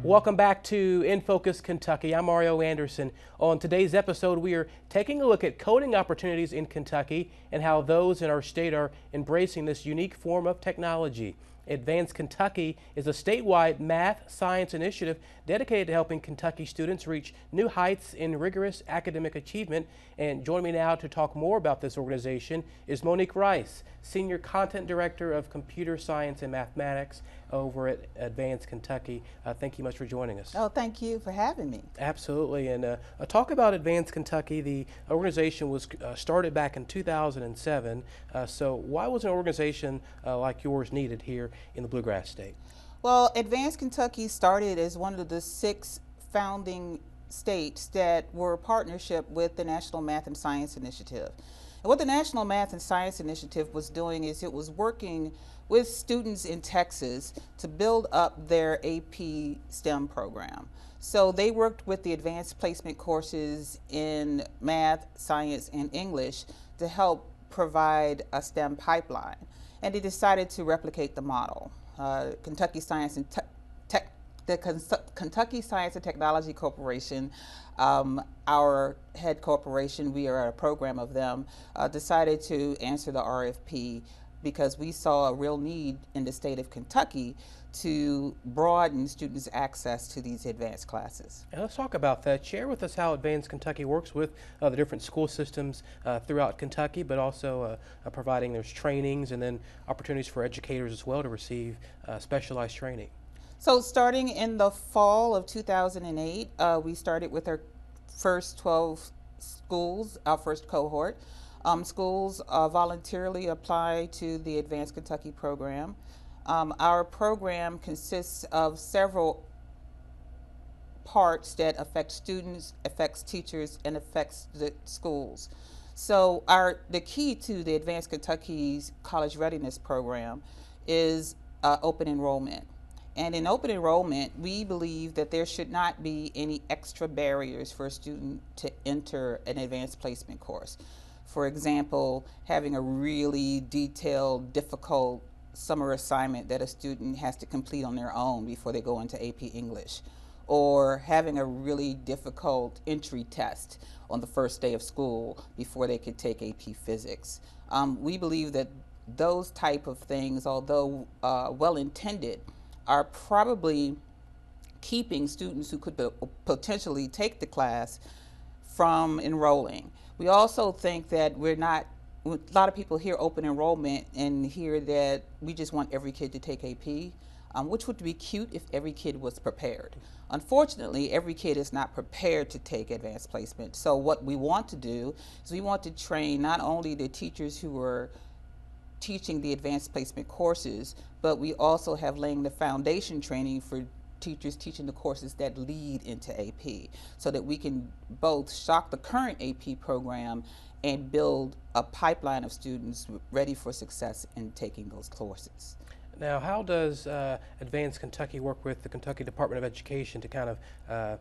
Welcome back to In Focus Kentucky. I'm Mario Anderson. On today's episode, we are taking a look at coding opportunities in Kentucky and how those in our state are embracing this unique form of technology. Advance Kentucky is a statewide math science initiative dedicated to helping Kentucky students reach new heights in rigorous academic achievement. And joining me now to talk more about this organization is Monique Rice, Senior Content Director of Computer Science and Mathematics over at Advance Kentucky. Thank you much for joining us. Oh, thank you for having me. Absolutely. And talk about Advance Kentucky. The organization was started back in 2007. So why was an organization like yours needed here in the Bluegrass State? Well, Advance Kentucky started as one of the 6 founding states that were a partnership with the National Math and Science Initiative. And what the National Math and Science Initiative was doing is it was working with students in Texas to build up their AP STEM program. So they worked with the advanced placement courses in math, science, and English to help provide a STEM pipeline. And they decided to replicate the model. Kentucky Science and Kentucky Science and Technology Corporation, our head corporation, we are a program of them, decided to answer the RFP because we saw a real need in the state of Kentucky to broaden students' access to these advanced classes. And let's talk about that. Share with us how Advanced Kentucky works with the different school systems throughout Kentucky, but also providing there's trainings and then opportunities for educators as well to receive specialized training. So starting in the fall of 2008, we started with our first 12 schools, our first cohort. Schools voluntarily apply to the Advanced Kentucky program. Our program consists of several parts that affect students, affects teachers, and affects the schools. So the key to the Advanced Kentucky's College Readiness Program is open enrollment. And in open enrollment, we believe that there should not be any extra barriers for a student to enter an advanced placement course. For example, having a really detailed, difficult summer assignment that a student has to complete on their own before they go into AP English, or having a really difficult entry test on the first day of school before they could take AP Physics. We believe that those type of things, although well-intended, are probably keeping students who could potentially take the class from enrolling. We also think that a lot of people hear open enrollment and hear that we just want every kid to take AP, which would be cute if every kid was prepared. Unfortunately, every kid is not prepared to take advanced placement. So what we want to do is we want to train not only the teachers who are teaching the advanced placement courses, but we also have laying the foundation training for teachers teaching the courses that lead into AP, so that we can both shock the current AP program and build a pipeline of students ready for success in taking those courses. Now, how does Advanced Kentucky work with the Kentucky Department of Education to kind of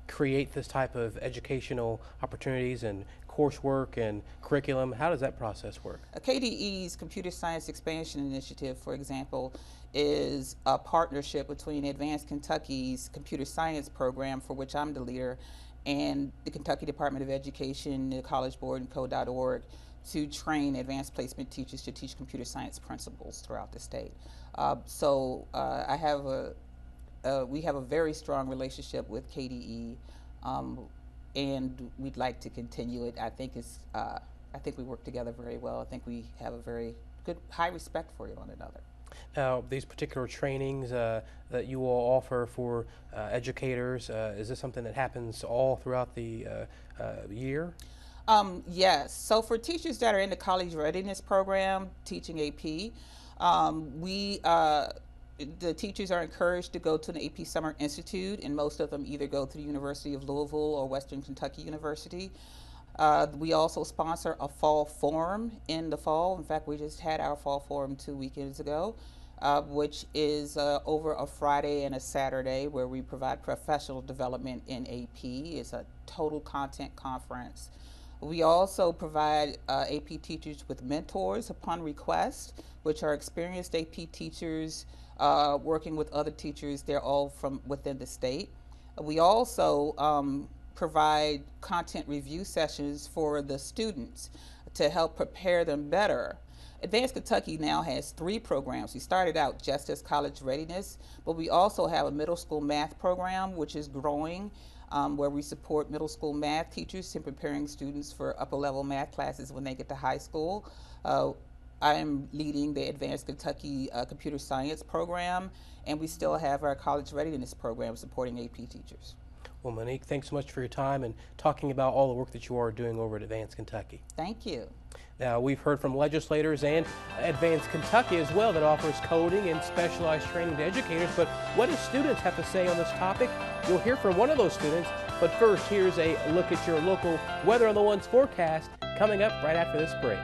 create this type of educational opportunities and coursework and curriculum? How does that process work? KDE's Computer Science Expansion Initiative, for example, is a partnership between Advanced Kentucky's Computer Science program, for which I'm the leader, and the Kentucky Department of Education, the College Board, and Code.org to train advanced placement teachers to teach computer science principles throughout the state. We have a very strong relationship with KDE, and we'd like to continue it. I think we work together very well. I think we have a very good, high respect for one another. Now, these particular trainings that you all offer for educators, is this something that happens all throughout the year? Yes. So for teachers that are in the College Readiness Program teaching AP, the teachers are encouraged to go to the AP Summer Institute, and most of them either go to the University of Louisville or Western Kentucky University. We also sponsor a fall forum in the fall. In fact, we just had our fall forum 2 weekends ago, which is over a Friday and a Saturday, where we provide professional development in AP. It's a total content conference We also provide AP teachers with mentors upon request, which are experienced AP teachers working with other teachers. They're all from within the state. We also provide content review sessions for the students to help prepare them better. Advanced Kentucky now has 3 programs. We started out just as college readiness, but we also have a middle school math program, which is growing, where we support middle school math teachers in preparing students for upper level math classes when they get to high school. I am leading the Advanced Kentucky Computer Science program, and we still have our college readiness program supporting AP teachers. Well, Monique, thanks so much for your time and talking about all the work that you are doing over at Advanced Kentucky. Thank you. Now, we've heard from legislators and Advanced Kentucky as well that offers coding and specialized training to educators, but what do students have to say on this topic? You'll hear from one of those students, but first, here's a look at your local Weather on the Ones forecast coming up right after this break.